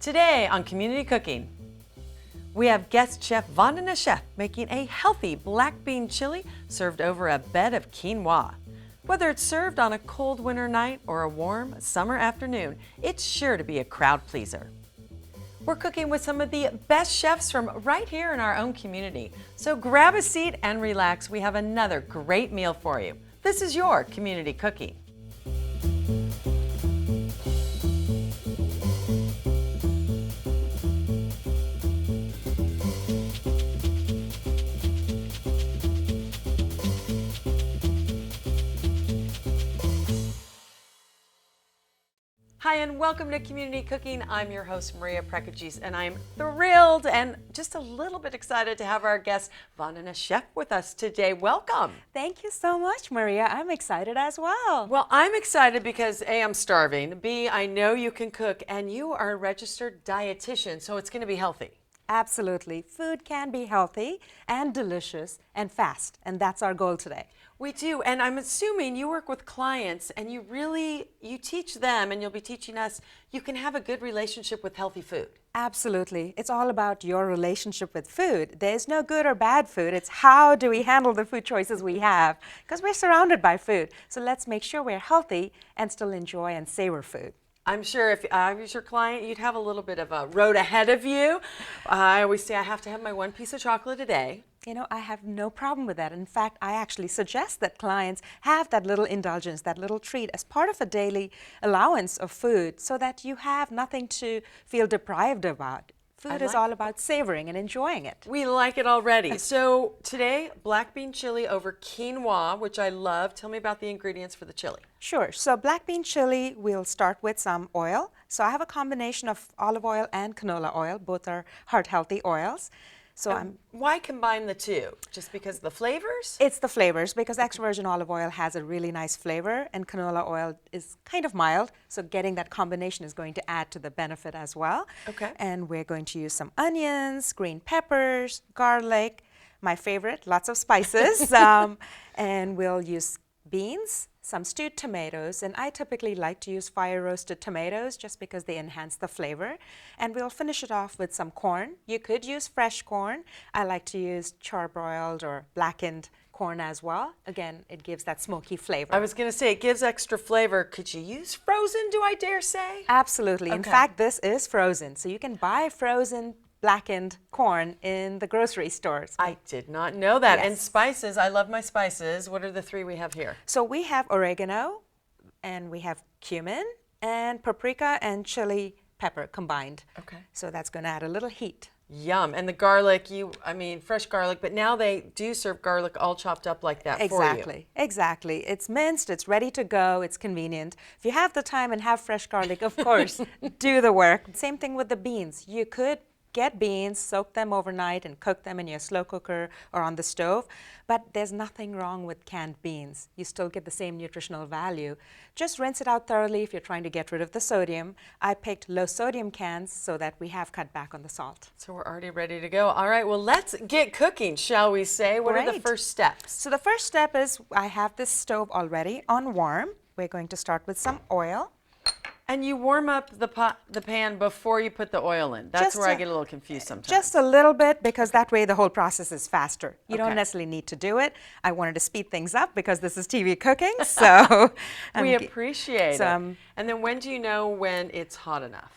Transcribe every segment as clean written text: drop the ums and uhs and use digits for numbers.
Today on Community Cooking, we have guest chef Vandana Sheth making a healthy black bean chili served over a bed of quinoa. Whether it's served on a cold winter night or a warm summer afternoon, it's sure to be a crowd pleaser. We're cooking with some of the best chefs from right here in our own community. So grab a seat and relax. We have another great meal for you. This is your Community Cooking. Hi and welcome to Community Cooking. I'm your host Maria Prekajis and I'm thrilled and just a little bit excited to have our guest Vandana Sheth with us today. Welcome. Thank you so much, Maria. I'm excited as well. Well, I'm excited because A, I'm starving, B, I know you can cook and you are a registered dietitian, so it's going to be healthy. Absolutely. Food can be healthy and delicious and fast, and that's our goal today. We do, and I'm assuming you work with clients and you teach them, and you'll be teaching us, you can have a good relationship with healthy food. Absolutely. It's all about your relationship with food. There's no good or bad food. It's how do we handle the food choices we have, because we're surrounded by food. So let's make sure we're healthy and still enjoy and savor food. I'm sure if I was your client, you'd have a little bit of a road ahead of you. I always say I have to have my one piece of chocolate a day. You know, I have no problem with that. In fact, I actually suggest that clients have that little indulgence, that little treat as part of a daily allowance of food so that you have nothing to feel deprived about. Food is all about savoring and enjoying it. We like it already. So today, black bean chili over quinoa, which I love. Tell me about the ingredients for the chili. Sure. So black bean chili, we'll start with some oil. So I have a combination of olive oil and canola oil. Both are heart-healthy oils. So why combine the two? Just because of the flavors? It's the flavors, because extra virgin olive oil has a really nice flavor and canola oil is kind of mild. So getting that combination is going to add to the benefit as well. Okay. And we're going to use some onions, green peppers, garlic, my favorite, lots of spices. And we'll use beans, some stewed tomatoes, and I typically like to use fire roasted tomatoes just because they enhance the flavor. And we'll finish it off with some corn. You could use fresh corn. I like to use charbroiled or blackened corn as well. Again, it gives that smoky flavor. I was going to say it gives extra flavor. Could you use frozen, do I dare say? Absolutely. Okay. In fact, this is frozen. So you can buy frozen blackened corn in the grocery stores. I did not know that. Yes. And spices, I love my spices. What are the three we have here? So we have oregano, and we have cumin, and paprika and chili pepper combined. Okay. So that's going to add a little heat. Yum. And the garlic, fresh garlic, but now they do serve garlic all chopped up like that for you. Exactly. Exactly. It's minced, it's ready to go, it's convenient. If you have the time and have fresh garlic, of course, do the work. Same thing with the beans. You could get beans, soak them overnight and cook them in your slow cooker or on the stove, but there's nothing wrong with canned beans. You still get the same nutritional value. Just rinse it out thoroughly if you're trying to get rid of the sodium. I picked low sodium cans so that we have cut back on the salt. So we're already ready to go. All right, well, let's get cooking, shall we say? What are the first steps? So the first step is I have this stove already on warm. We're going to start with some oil. And you warm up the pan before you put the oil in. That's where I get a little confused sometimes. Just a little bit, because that way the whole process is faster. You don't necessarily need to do it. I wanted to speed things up because this is TV cooking, so. We appreciate it. And then when do you know when it's hot enough?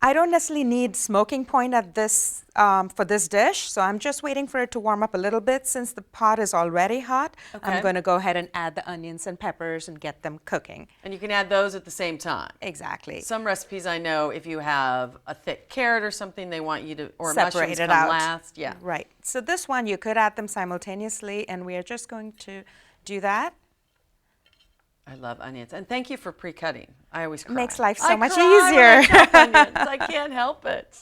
I don't necessarily need smoking point at this for this dish, so I'm just waiting for it to warm up a little bit. Since the pot is already hot, I'm going to go ahead and add the onions and peppers and get them cooking. And you can add those at the same time. Exactly. Some recipes I know, if you have a thick carrot or something, they want you to, or separate mushrooms it come out. last. Yeah. Right. So this one you could add them simultaneously, and we are just going to do that. I love onions, and thank you for pre-cutting. I always cry. Makes life so much easier. When I chop onions. I can't help it.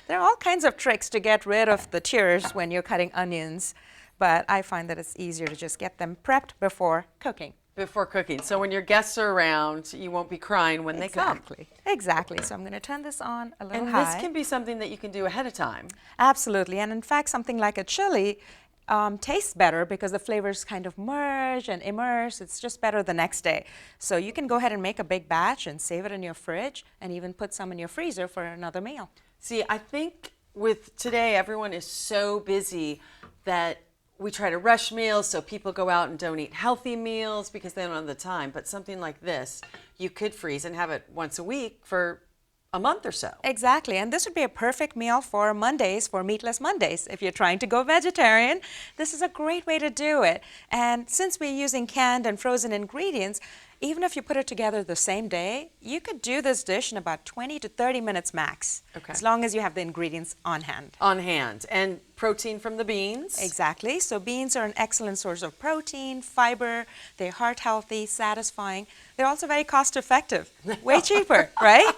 There are all kinds of tricks to get rid of the tears when you're cutting onions, but I find that it's easier to just get them prepped before cooking. Before cooking, so when your guests are around, you won't be crying when they come. Exactly. So I'm going to turn this on a little and high. And this can be something that you can do ahead of time. Absolutely. And in fact, something like a chili, tastes better because the flavors kind of merge and immerse. It's just better the next day. So you can go ahead and make a big batch and save it in your fridge and even put some in your freezer for another meal. See, I think with today, everyone is so busy that we try to rush meals, so people go out and don't eat healthy meals because they don't have the time. But something like this, you could freeze and have it once a week for a month or so. Exactly, and this would be a perfect meal for Mondays, for Meatless Mondays. If you're trying to go vegetarian, this is a great way to do it. And since we're using canned and frozen ingredients, even if you put it together the same day, you could do this dish in about 20 to 30 minutes max, as long as you have the ingredients on hand. On hand. And protein from the beans. Exactly. So beans are an excellent source of protein, fiber. They're heart healthy, satisfying. They're also very cost effective. Way cheaper, right?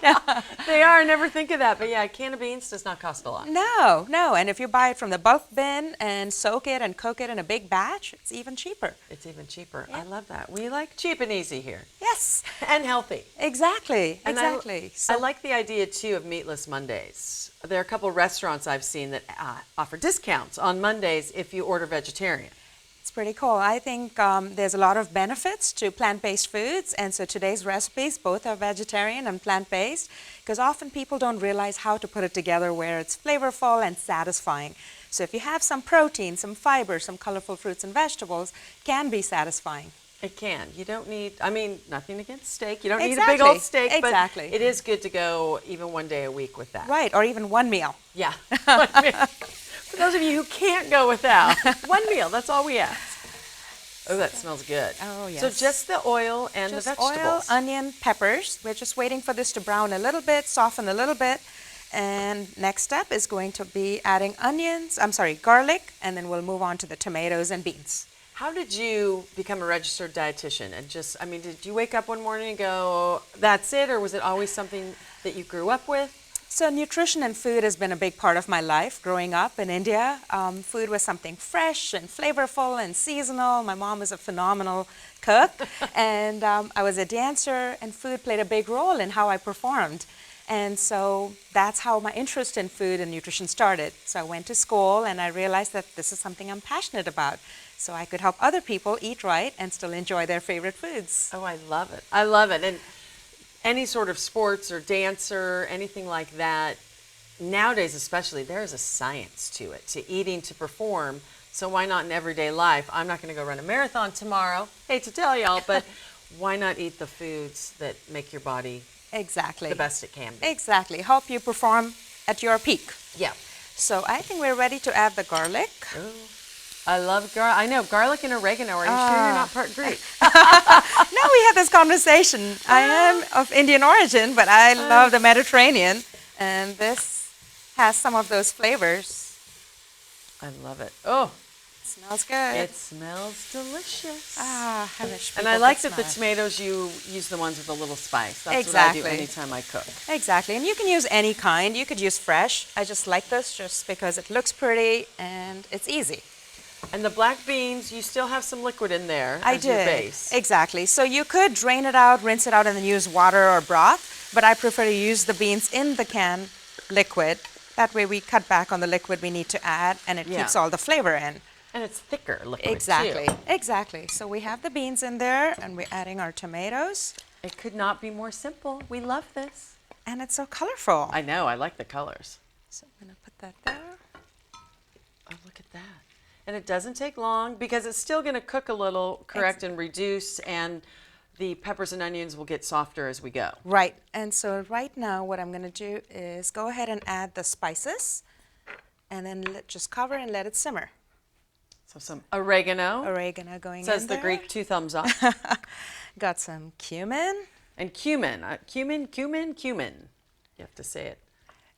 They are. I never think of that. But yeah, a can of beans does not cost a lot. No, no. And if you buy it from the bulk bin and soak it and cook it in a big batch, it's even cheaper. It's even cheaper. I love that. We like cheap and easy here. Yes. And healthy. Exactly. And exactly. I like the idea, too, of Meatless Mondays. There are a couple of restaurants I've seen that offer discounts on Mondays if you order vegetarian. It's pretty cool. I think there's a lot of benefits to plant-based foods, and so today's recipes both are vegetarian and plant-based, because often people don't realize how to put it together where it's flavorful and satisfying. So if you have some protein, some fiber, some colorful fruits and vegetables, it can be satisfying. It can. You don't need, I mean, nothing against steak. You don't need a big old steak, but it is good to go even one day a week with that. Right, or even one meal. Yeah. For those of you who can't go without, one meal, that's all we ask. Oh, that smells good. Oh, yes. So just the oil and the vegetables. Oil, onion, peppers. We're just waiting for this to brown a little bit, soften a little bit. And next step is going to be adding garlic, and then we'll move on to the tomatoes and beans. How did you become a registered dietitian? And just, I mean, did you wake up one morning and go, that's it? Or was it always something that you grew up with? So nutrition and food has been a big part of my life growing up in India. Food was something fresh and flavorful and seasonal. My mom was a phenomenal cook. And I was a dancer, and food played a big role in how I performed. And so that's how my interest in food and nutrition started. So I went to school, and I realized that this is something I'm passionate about. So I could help other people eat right and still enjoy their favorite foods. Oh, I love it. I love it. And any sort of sports or dancer, anything like that, nowadays especially, there is a science to it, to eating to perform. So why not in everyday life? I'm not going to go run a marathon tomorrow, hate to tell y'all, but why not eat the foods that make your body the best it can be? Exactly. Help you perform at your peak. Yeah. So I think we're ready to add the garlic. Ooh. I love garlic. I know, garlic and oregano. Are you sure you're not part Greek? No, we had this conversation. I am of Indian origin, but I love the Mediterranean. And this has some of those flavors. I love it. Oh. It smells good. It smells delicious. I wish and I like that the tomatoes, you use the ones with a little spice. That's what I do anytime I cook. Exactly. And you can use any kind. You could use fresh. I just like this just because it looks pretty and it's easy. And the black beans, you still have some liquid in there as your base. Exactly. So you could drain it out, rinse it out, and then use water or broth. But I prefer to use the beans in the can liquid. That way we cut back on the liquid we need to add, and it keeps all the flavor in. And it's thicker liquid, Exactly. too. Exactly. So we have the beans in there, and we're adding our tomatoes. It could not be more simple. We love this. And it's so colorful. I know. I like the colors. So I'm going to put that there. Oh, look at that. And it doesn't take long because it's still going to cook a little, and reduce, and the peppers and onions will get softer as we go. Right. And so right now what I'm going to do is go ahead and add the spices, and then just cover and let it simmer. So some oregano. Oregano going in there. Says the Greek 2 thumbs up. Got some cumin. And cumin. Cumin. You have to say it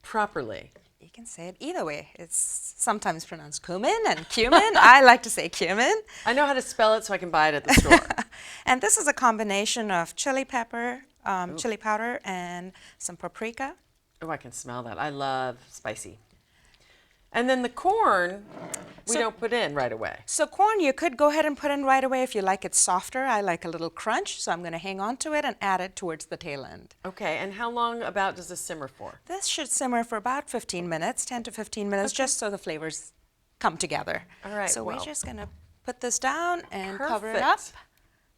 properly. You can say it either way. It's sometimes pronounced cumin and cumin. I like to say cumin. I know how to spell it so I can buy it at the store. And this is a combination of chili pepper, chili powder, and some paprika. Oh, I can smell that. I love spicy. And then the corn, we don't put in right away. So corn, you could go ahead and put in right away if you like it softer. I like a little crunch, so I'm going to hang on to it and add it towards the tail end. Okay, and how long about does this simmer for? This should simmer for about 15 minutes, 10 to 15 minutes, just so the flavors come together. All right, So well. we're just going to put this down and cover it up Perfect.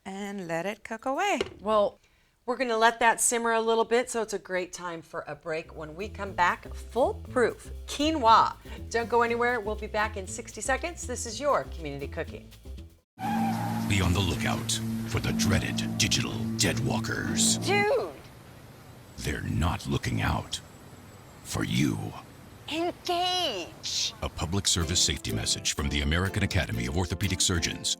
and let it cook away. Well, we're going to let that simmer a little bit, so it's a great time for a break. When we come back, foolproof quinoa. Don't go anywhere. We'll be back in 60 seconds. This is your Community Cooking. Be on the lookout for the dreaded digital deadwalkers. Dude, They're not looking out for you. engage. A public service safety message from the American Academy of Orthopedic Surgeons.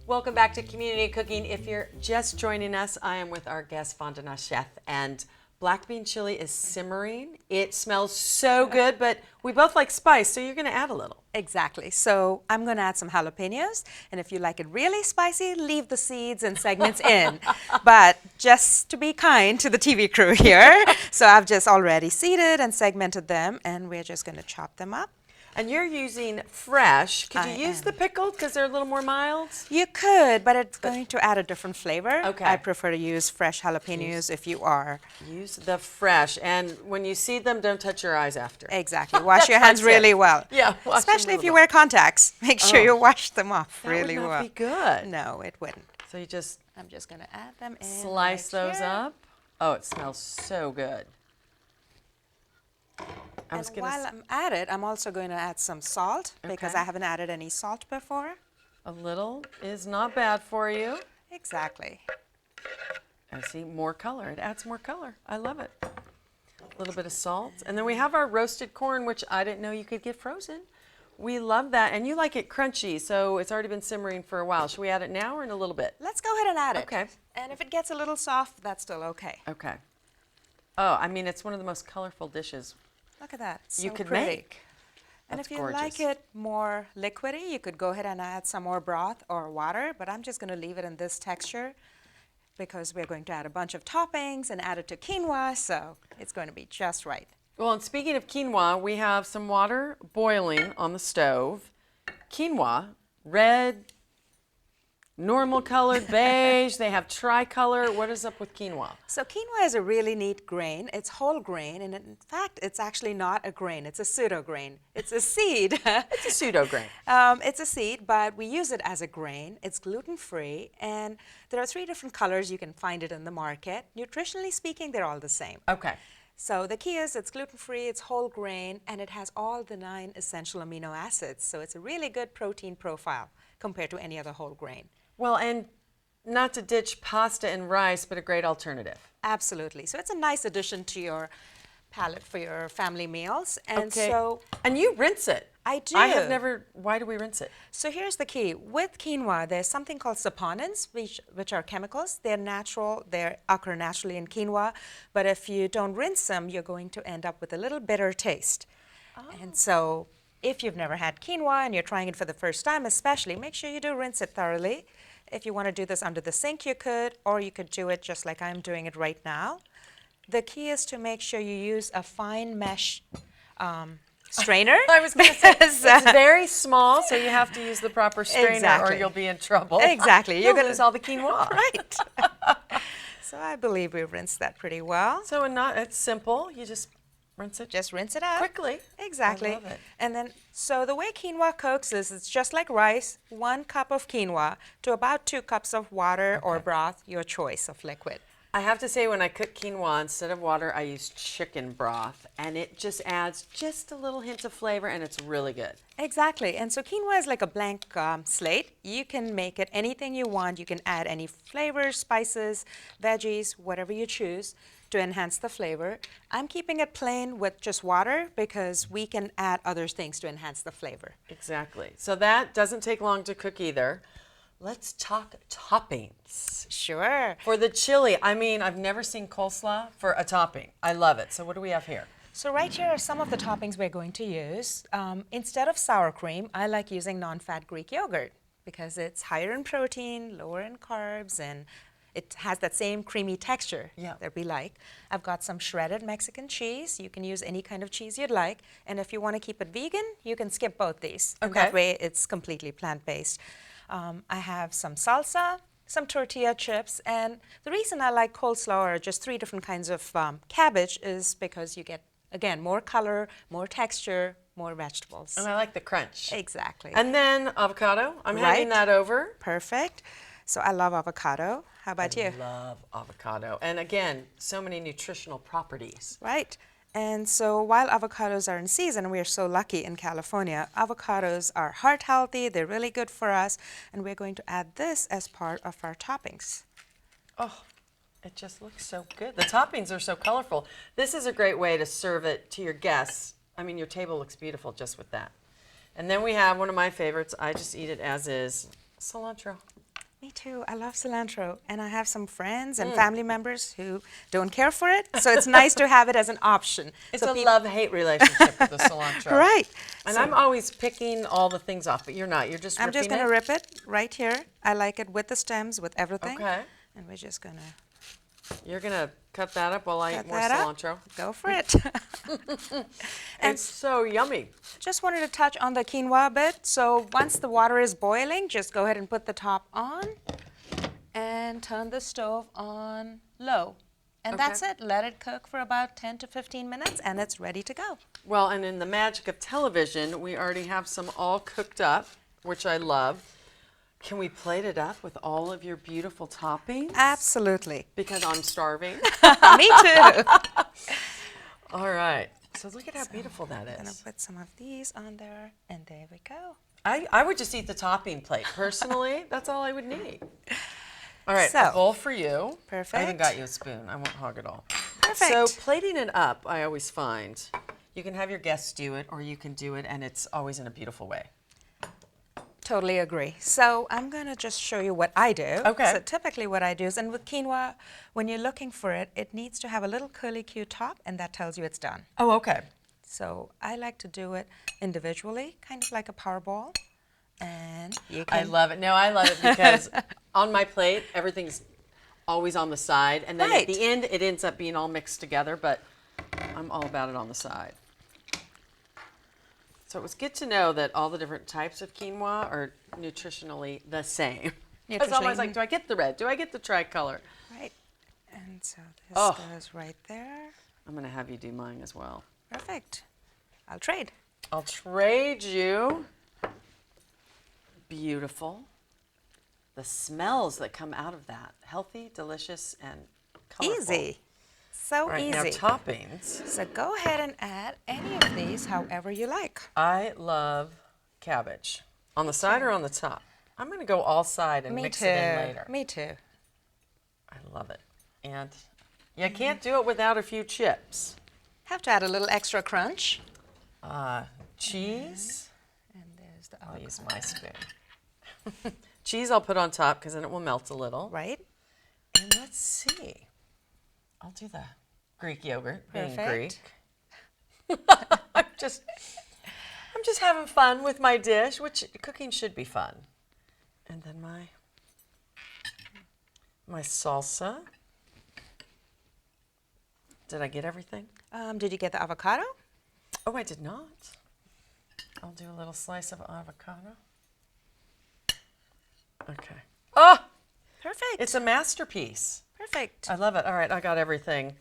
Welcome back to Community Cooking. If you're just joining us, I am with our guest, Vandana Sheth, and black bean chili is simmering. It smells so good, but we both like spice, so you're going to add a little. Exactly. So I'm going to add some jalapenos, and if you like it really spicy, leave the seeds and segments in. But just to be kind to the TV crew here, so I've just already seeded and segmented them, and we're just going to chop them up. And you're using fresh. Could you I use am. the pickled because they're a little more mild? You could, but it's going to add a different flavor. Okay. I prefer to use fresh jalapenos if you are. Use the fresh. And when you seed them, don't touch your eyes after. Exactly. Wash your That's hands it. really well. Yeah, wash them Especially if really you well. wear contacts. Make sure you wash them off That really would not well. be good. No, it wouldn't. So you just I'm just going to add them in. slice right those here. up. Oh, it smells so good. I was And gonna while s- I'm at it, I'm also going to add some salt because Okay. I haven't added any salt before. a little is not bad for you. Exactly. I see more color. It adds more color. I love it. A little bit of salt. And then we have our roasted corn, which I didn't know you could get frozen. We love that. And you like it crunchy, so it's already been simmering for a while. Should we add it now or in a little bit? Let's go ahead and add it. Okay. And if it gets a little soft, that's still okay. Okay. Oh, I mean, it's one of the most colorful dishes. Look at that. It's You so could pretty. make. And That's if you like gorgeous. it more liquidy, you could go ahead and add some more broth or water, but I'm just going to leave it in this texture because we're going to add a bunch of toppings and add it to quinoa, so it's going to be just right. Well, and speaking of quinoa, we have some water boiling on the stove. Quinoa, red, normal colored, beige. They have tricolor. What is up with quinoa? So quinoa is a really neat grain. It's whole grain, and in fact, it's actually not a grain. It's a pseudo grain. It's a seed. It's a pseudo grain. It's a seed, but we use it as a grain. It's gluten-free, and there are 3 different colors. You can find it in the market. Nutritionally speaking, they're all the same. Okay. So the key is it's gluten-free, it's whole grain, and it has all the 9 essential amino acids. So it's a really good protein profile compared to any other whole grain. Well, and not to ditch pasta and rice, but a great alternative. Absolutely. So it's a nice addition to your palate for your family meals. And Okay. so And you rinse it. I do. I have never. Why do we rinse it? So here's the key. With quinoa, there's something called saponins, which are chemicals. They're natural. They occur naturally in quinoa. But if you don't rinse them, you're going to end up with a little bitter taste. And so if you've never had quinoa and you're trying it for the first time especially, make sure you do rinse it thoroughly. If you want to do this under the sink, you could, or you could do it just like I'm doing it right now. The key is to make sure you use a fine mesh strainer. I was going to say because, it's very small, so you have to use the proper strainer, or Exactly. you'll be in trouble. Exactly. You'll gonna lose all the quinoa. Right. So I believe we rinsed that pretty well. So it's simple. You just rinse it Just rinse it out. quickly. Exactly. I love it. And then, so the way quinoa cooks is it's just like rice, 1 cup of quinoa to about 2 cups of water or broth, your choice of liquid. I have to say, when I cook quinoa, instead of water, I use chicken broth, and it just adds just a little hint of flavor, and it's really good. Exactly. And so quinoa is like a blank slate. You can make it anything you want. You can add any flavors, spices, veggies, whatever you choose to enhance the flavor. I'm keeping it plain with just water because we can add other things to enhance the flavor. Exactly. So that doesn't take long to cook either. Let's talk toppings. Sure. For the chili, I mean, I've never seen coleslaw for a topping. I love it. So what do we have here? So right here are some of the toppings we're going to use. Instead of sour cream, I like using non-fat Greek yogurt because it's higher in protein, lower in carbs, and it has that same creamy texture that we like. I've got some shredded Mexican cheese. You can use any kind of cheese you'd like. And if you want to keep it vegan, you can skip both these. And that way it's completely plant-based. I have some salsa, some tortilla chips, and the reason I like coleslaw or just 3 different kinds of cabbage is because you get Again, more color, more texture, more vegetables. And I like the crunch. Exactly. And then avocado. I'm handing that over. Perfect. So I love avocado. How about you? I love avocado. And again, so many nutritional properties. Right. And so while avocados are in season, we are so lucky in California, avocados are heart healthy, they're really good for us, and we're going to add this as part of our toppings. Oh, it just looks so good. The toppings are so colorful. This is a great way to serve it to your guests. I mean, your table looks beautiful just with that. And then we have one of my favorites. I just eat it as is, cilantro. Me too. I love cilantro, and I have some friends and family members who don't care for it, so it's nice to have it as an option. It's so a love-hate relationship with the cilantro. Right. And so I'm always picking all the things off, but you're not. You're just I'm ripping just going to it? rip it right here. I like it with the stems, with everything. Okay. And we're just going to You're going to cut that up while I eat cut more that cilantro. up. Go for it. It's so yummy. Just wanted to touch on the quinoa a bit. So once the water is boiling, just go ahead and put the top on and turn the stove on low. And that's it. Let it cook for about 10 to 15 minutes and it's ready to go. Well, and in the magic of television, we already have some all cooked up, which I love. Can we plate it up with all of your beautiful toppings? Absolutely. Because I'm starving. Me too. All right. So look at how beautiful that I'm going is. to put some of these on there and there we go. I would just eat the topping plate. Personally, that's all I would need. All right, So, a bowl for you. perfect. I even got you a spoon. I won't hog it all. Perfect. So plating it up, I always find, you can have your guests do it or you can do it and it's always in a beautiful way. Totally agree. So I'm going to just show you what I do. Okay. So typically what I do is, and with quinoa, when you're looking for it, it needs to have a little curly-Q top, and that tells you it's done. Oh, okay. So I like to do it individually, kind of like a power ball. And you can... I love it. No, I love it because on my plate, everything's always on the side. And then at the end, it ends up being all mixed together, but I'm all about it on the side. So it was good to know that all the different types of quinoa are nutritionally the same. It's always like, do I get the red? Do I get the tricolor? Right. And so this goes right there. I'm going to have you do mine as well. Perfect. I'll trade. I'll trade you. Beautiful. The smells that come out of that. Healthy, delicious, and colorful. Easy. So Right, easy. now toppings. So go ahead and add any of these however you like. I love cabbage. On the side or on the top? I'm going to go all side and mix it in later. Me too. I love it. And you can't do it without a few chips. Have to add a little extra crunch. Cheese. And there's the I'll use my spoon. Cheese I'll put on top because then it will melt a little. right. And let's see. I'll do the Greek yogurt, being Greek. Perfect. I'm just having fun with my dish, which cooking should be fun. And then my salsa. Did I get everything? Did you get the avocado? Oh, I did not. I'll do a little slice of avocado. Okay. Oh, Perfect. it's a masterpiece. Perfect. I love it. All right, I got everything.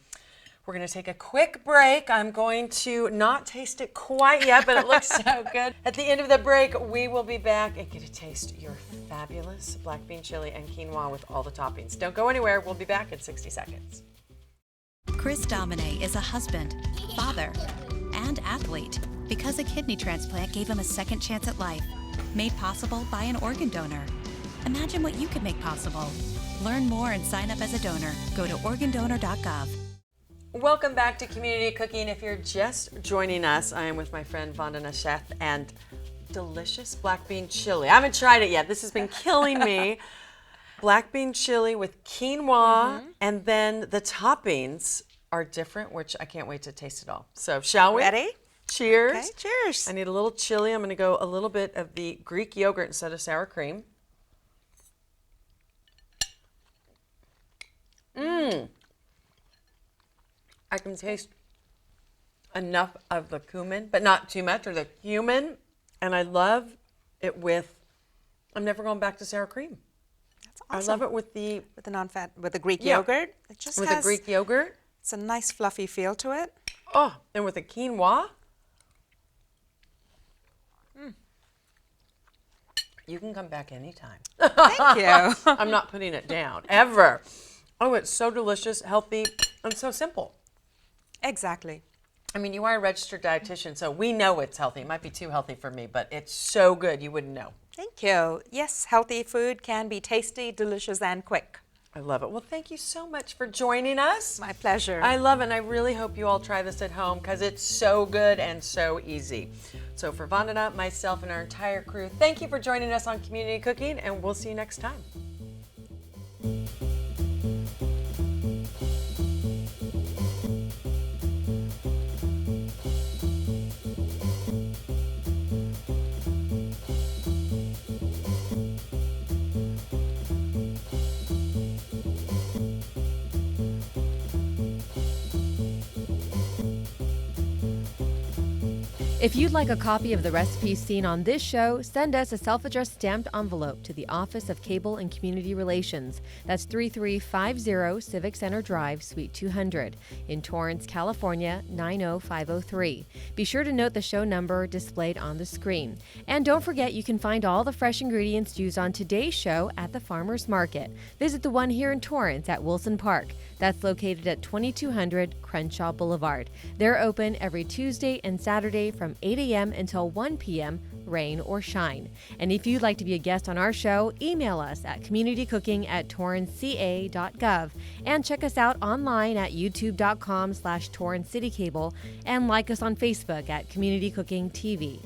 We're going to take a quick break. I'm going to not taste it quite yet, but it looks so good. At the end of the break, we will be back and get to taste your fabulous black bean chili and quinoa with all the toppings. Don't go anywhere. We'll be back in 60 seconds. Chris Domine is a husband, father, and athlete because a kidney transplant gave him a second chance at life, made possible by an organ donor. Imagine what you could make possible. Learn more and sign up as a donor. Go to organdonor.gov. Welcome back to Community Cooking. If you're just joining us, I am with my friend Vandana Sheth and delicious black bean chili. I haven't tried it yet. This has been killing me. Black bean chili with quinoa, and then the toppings are different, which I can't wait to taste it all. So shall we? Ready? Cheers. Okay, cheers. I need a little chili. I'm going to go a little bit of the Greek yogurt instead of sour cream. I can taste enough of the cumin, but not too much, or the cumin. And I love it with, I'm never going back to sour cream. That's awesome. I love it with the with the non-fat, with the Greek yogurt. It just with has, the Greek yogurt. It's a nice fluffy feel to it. Oh, and with the quinoa, you can come back anytime. Thank you. I'm not putting it down, ever. Oh, it's so delicious, healthy, and so simple. Exactly. I mean, you are a registered dietitian, so we know it's healthy. It might be too healthy for me, but it's so good, you wouldn't know. Thank you. Yes, healthy food can be tasty, delicious, and quick. I love it. Well, thank you so much for joining us. My pleasure. I love it, and I really hope you all try this at home because it's so good and so easy. So for Vandana, myself, and our entire crew, thank you for joining us on Community Cooking, and we'll see you next time. If you'd like a copy of the recipes seen on this show, send us a self-addressed stamped envelope to the Office of Cable and Community Relations. That's 3350 Civic Center Drive, Suite 200, in Torrance, California, 90503. Be sure to note the show number displayed on the screen. And don't forget you can find all the fresh ingredients used on today's show at the Farmers Market. Visit the one here in Torrance at Wilson Park. That's located at 2200 Crenshaw Boulevard. They're open every Tuesday and Saturday from 8 a.m. until 1 p.m., rain or shine. And if you'd like to be a guest on our show, email us at communitycooking@torranceca.gov and check us out online at youtube.com/TorranceCityCable and like us on Facebook at Community Cooking TV.